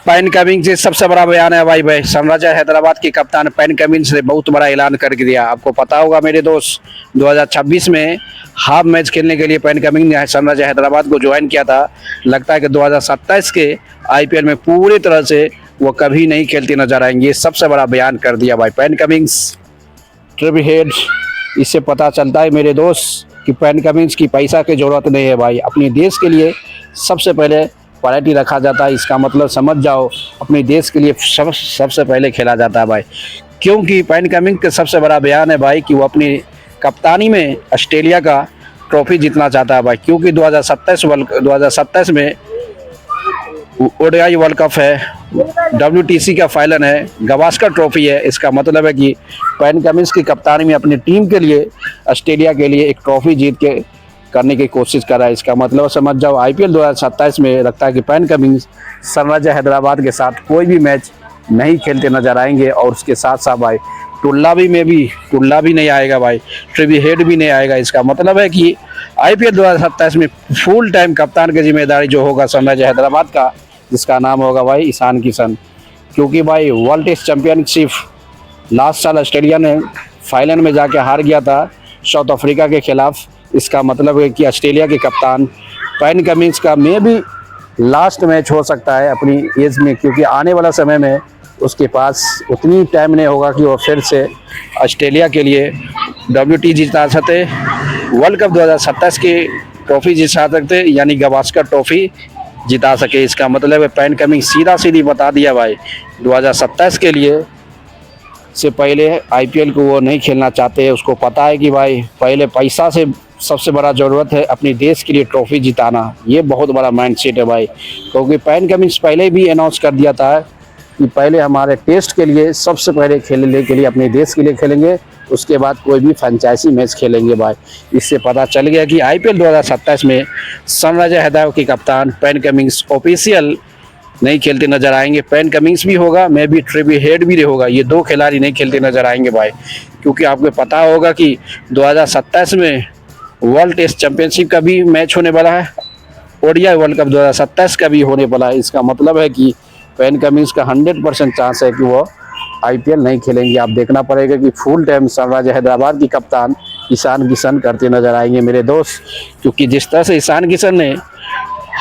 Pan Cummins से सबसे बड़ा बयान है भाई सनराइजर हैदराबाद की कप्तान पैन कमिंस ने बहुत बड़ा ऐलान करके दिया। आपको पता होगा मेरे दोस्त, 2026 में हाफ मैच खेलने के लिए पैन कमिंस ने सनराइजर हैदराबाद को ज्वाइन किया था। लगता है कि 2027 के आईपीएल में पूरी तरह से वो कभी नहीं खेलते नजर आएंगे। ये सबसे बड़ा बयान कर दिया भाई पैन कमिंस। ट्रिपल हेड, इससे पता चलता है मेरे दोस्त कि पैन कमिंस की पैसा की जरूरत नहीं है भाई। अपने देश के लिए सबसे पहले प्रायोरिटी रखा जाता है। इसका मतलब समझ जाओ, अपने देश के लिए सबसे पहले खेला जाता है भाई। क्योंकि पैन कमिंस का सबसे बड़ा बयान है भाई कि वो अपनी कप्तानी में ऑस्ट्रेलिया का ट्रॉफी जीतना चाहता है भाई। क्योंकि 2027 में ओडीआई वर्ल्ड कप है, WTC का फाइनल है, गावस्कर ट्रॉफी है। इसका मतलब है कि पैन कमिंस की कप्तानी में अपनी टीम के लिए, ऑस्ट्रेलिया के लिए एक ट्रॉफी जीत के करने की कोशिश कर रहा है। इसका मतलब समझ जाओ, आईपीएल 2027 में लगता है कि पैन कमिंस सनराइजर हैदराबाद के साथ कोई भी मैच नहीं खेलते नजर आएंगे। और उसके साथ साथ भाई टुल्ला भी नहीं आएगा भाई, ट्रिपल हेड भी नहीं आएगा। इसका मतलब है कि आईपीएल 2027 में फुल टाइम कप्तान की जिम्मेदारी जो होगा सनराइजर हैदराबाद का, जिसका नाम होगा भाई ईशान किशन। क्योंकि भाई वर्ल्ड टेस्ट चैंपियनशिप लास्ट साल ऑस्ट्रेलिया ने फाइनल में जाके हार गया था साउथ अफ्रीका के खिलाफ। इसका मतलब है कि ऑस्ट्रेलिया के कप्तान पैन कमिंस का में भी लास्ट मैच हो सकता है अपनी एज में। क्योंकि आने वाला समय में उसके पास उतनी टाइम नहीं होगा कि वो फिर से ऑस्ट्रेलिया के लिए WT जिता सकते, वर्ल्ड कप 2027 की ट्रॉफी जिता सकते, यानी गावस्कर ट्रॉफी जिता सके। इसका मतलब है पैन कमिंस सीधी बता दिया भाई, 2027 के लिए से पहले आईपीएल को वो नहीं खेलना चाहते हैं। उसको पता है कि भाई पहले पैसा से सबसे बड़ा ज़रूरत है अपने देश के लिए ट्रॉफी जिताना। ये बहुत बड़ा माइंडसेट है भाई। क्योंकि पैन कमिंस पहले भी अनाउंस कर दिया था कि पहले हमारे टेस्ट के लिए सबसे पहले खेलने के लिए अपने देश के लिए खेलेंगे, उसके बाद कोई भी फ्रेंचाइजी मैच खेलेंगे भाई। इससे पता चल गया कि आईपीएल 2027 में सनराइजर हैदराबाद की कप्तान पैन कमिंस ऑफिशियल नहीं खेलते नजर आएंगे। पैन कमिंस भी होगा, मैं भी ट्रिपल हेड भी होगा, ये दो खिलाड़ी नहीं खेलते नजर आएंगे भाई। क्योंकि आपको पता होगा कि 2027 में वर्ल्ड टेस्ट चैंपियनशिप का भी मैच होने वाला है, ओडीआई वर्ल्ड कप 2027 का भी होने वाला है। इसका मतलब है कि पैन कमिंस का 100% चांस है कि वो आईपीएल नहीं खेलेंगे। आप देखना पड़ेगा कि फुल टाइम सनराइजर हैदराबाद की कप्तान ईशान किशन करते नजर आएंगे मेरे दोस्त। क्योंकि जिस तरह से ईशान किशन ने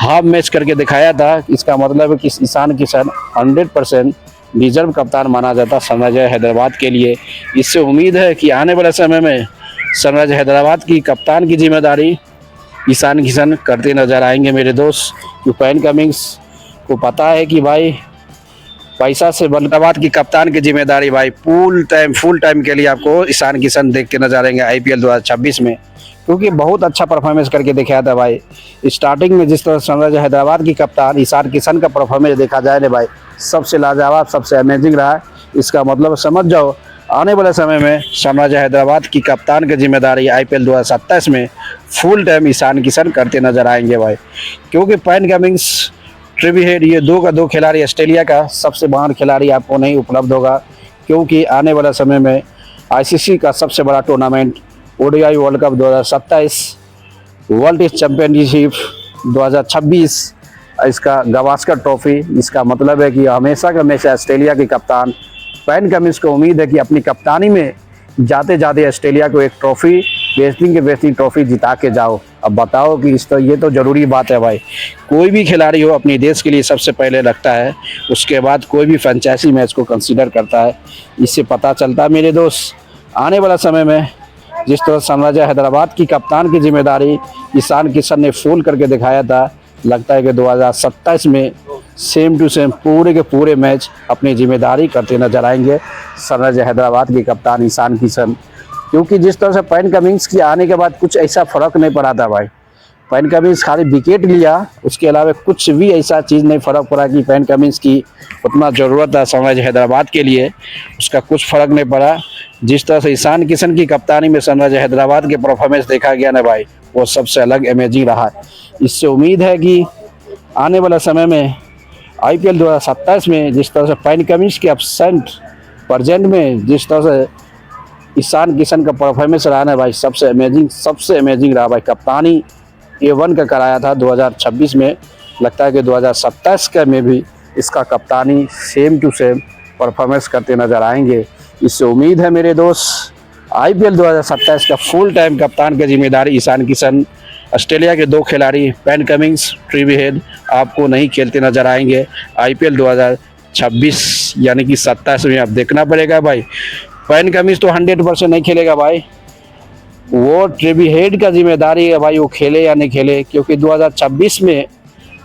हाफ मैच करके दिखाया था, इसका मतलब है कि ईशान किशन 100% डिजर्व कप्तान माना जाता सनराइजर हैदराबाद के लिए। इससे उम्मीद है कि आने वाले समय में सनराइजर हैदराबाद की कप्तान की जिम्मेदारी ईशान किशन करते नजर आएंगे मेरे दोस्त। कि पैन कमिंस को पता है कि भाई पैसा से हैदराबाद की कप्तान की जिम्मेदारी भाई फुल टाइम के लिए आपको ईशान किशन देखते नजर आएंगे आईपीएल 2026 में। क्योंकि बहुत अच्छा परफॉर्मेंस करके दिखाया था भाई। स्टार्टिंग में जिस तरह सनराइजर हैदराबाद की कप्तान ईशान किशन का परफॉर्मेंस देखा जाए ना भाई, सबसे लाजवाब, सबसे अमेजिंग रहा है। इसका मतलब समझ जाओ, आने वाले समय में सनराइजर हैदराबाद की कप्तान की जिम्मेदारी आईपीएल 2027 में फुल टाइम ईशान किशन करते नजर आएंगे भाई। क्योंकि पैन कमिंस, ट्रिपल हेड, ये दो का दो खिलाड़ी ऑस्ट्रेलिया का सबसे महान खिलाड़ी आपको नहीं उपलब्ध होगा। क्योंकि आने वाला समय में आईसीसी का सबसे बड़ा tournament ODI world cup 2027, world test championship 2026, इसका गावस्कर ट्रॉफी, इसका मतलब है कि हमेशा का हमेशा ऑस्ट्रेलिया के कप्तान पैन कमिंस को उम्मीद है कि अपनी कप्तानी में जाते जाते ऑस्ट्रेलिया को एक ट्रॉफी, बेहतरीन ट्रॉफी जिता के जाओ। अब बताओ कि ये तो ज़रूरी बात है भाई। कोई भी खिलाड़ी हो अपने देश के लिए सबसे पहले रखता है, उसके बाद कोई भी फ्रेंचाइजी मैच को कंसीडर करता है। इससे पता चलता है मेरे दोस्त, आने वाला समय में जिस तरह सनराइजर हैदराबाद की कप्तान की जिम्मेदारी ईशान किशन ने फुल करके दिखाया था, लगता है कि 2027 में सेम टू सेम पूरे के पूरे मैच अपनी जिम्मेदारी करते नजर आएंगे सनराइजर हैदराबाद के कप्तान ईशान किशन। क्योंकि जिस तरह से पैन कमिंस की आने के बाद कुछ ऐसा फ़र्क नहीं पड़ा था भाई। पैन कमिंस खाली विकेट लिया, उसके अलावा कुछ भी ऐसा चीज़ नहीं फ़र्क पड़ा कि पैन कमिंस की उतना ज़रूरत है सनराइजर हैदराबाद के लिए, उसका कुछ फ़र्क नहीं पड़ा। जिस तरह से ईशान किशन की कप्तानी में सनराइजर हैदराबाद के परफॉर्मेंस देखा गया ना भाई, वो सबसे अलग अमेजिंग रहा। इससे उम्मीद है कि आने वाला समय में आईपीएल 2027 में जिस तरह से पैन कमिंस के एब्सेंट प्रेजेंट में जिस तरह से ईशान किशन का परफॉर्मेंस रहा ना भाई, सबसे अमेजिंग रहा भाई। कप्तानी A1 का कराया था 2026 में, लगता है कि 2027 का में भी इसका कप्तानी सेम टू सेम परफॉर्मेंस करते नज़र आएंगे। इससे उम्मीद है मेरे दोस्त IPL 2027 का फुल टाइम कप्तान की जिम्मेदारी ईशान किशन, ऑस्ट्रेलिया के 2 खिलाड़ी पैट कमिंस, ट्रेविस हेड आपको नहीं खेलते नज़र आएंगे। IPL 2026 यानी कि 27 में अब देखना पड़ेगा भाई। पैट कमिंस तो 100% नहीं खेलेगा भाई, वो ट्रेविस हेड का जिम्मेदारी है भाई, वो खेले या नहीं खेले, क्योंकि 2026 में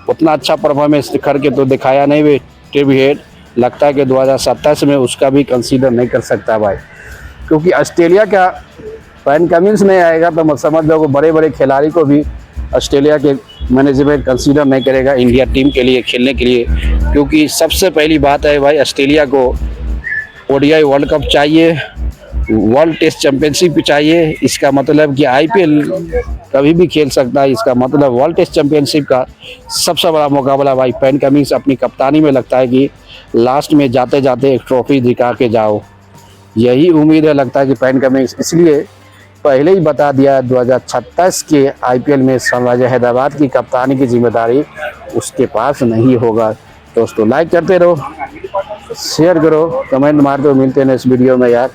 उतना अच्छा परफॉर्मेंस करके तो दिखाया नहीं भाई ट्रेविस हेड। लगता है कि 2027 में उसका भी कंसीडर नहीं कर सकता भाई, क्योंकि ऑस्ट्रेलिया का पैट कमिंस नहीं आएगा तो मैं समझ लो बड़े बड़े खिलाड़ी को भी ऑस्ट्रेलिया के मैनेजमेंट कंसीडर नहीं करेगा इंडिया टीम के लिए खेलने के लिए। क्योंकि सबसे पहली बात है भाई, ऑस्ट्रेलिया को ODI वर्ल्ड कप चाहिए, वर्ल्ड टेस्ट चैंपियनशिप चाहिए। इसका मतलब कि IPL कभी भी खेल सकता है, इसका मतलब वर्ल्ड टेस्ट चैंपियनशिप का सबसे बड़ा मुकाबला भाई पैट कमिंस अपनी कप्तानी में लगता है कि लास्ट में जाते जाते एक ट्रॉफी दिखा के जाओ, यही उम्मीद है। लगता है कि पैट कमिंस, इसलिए पहले ही बता दिया 2026 के IPL में सनराइजर हैदराबाद की कप्तानी की जिम्मेदारी उसके पास नहीं होगा। दोस्तों लाइक करते रहो, शेयर करो, कमेंट मार दो। मिलते हैं इस वीडियो में यार।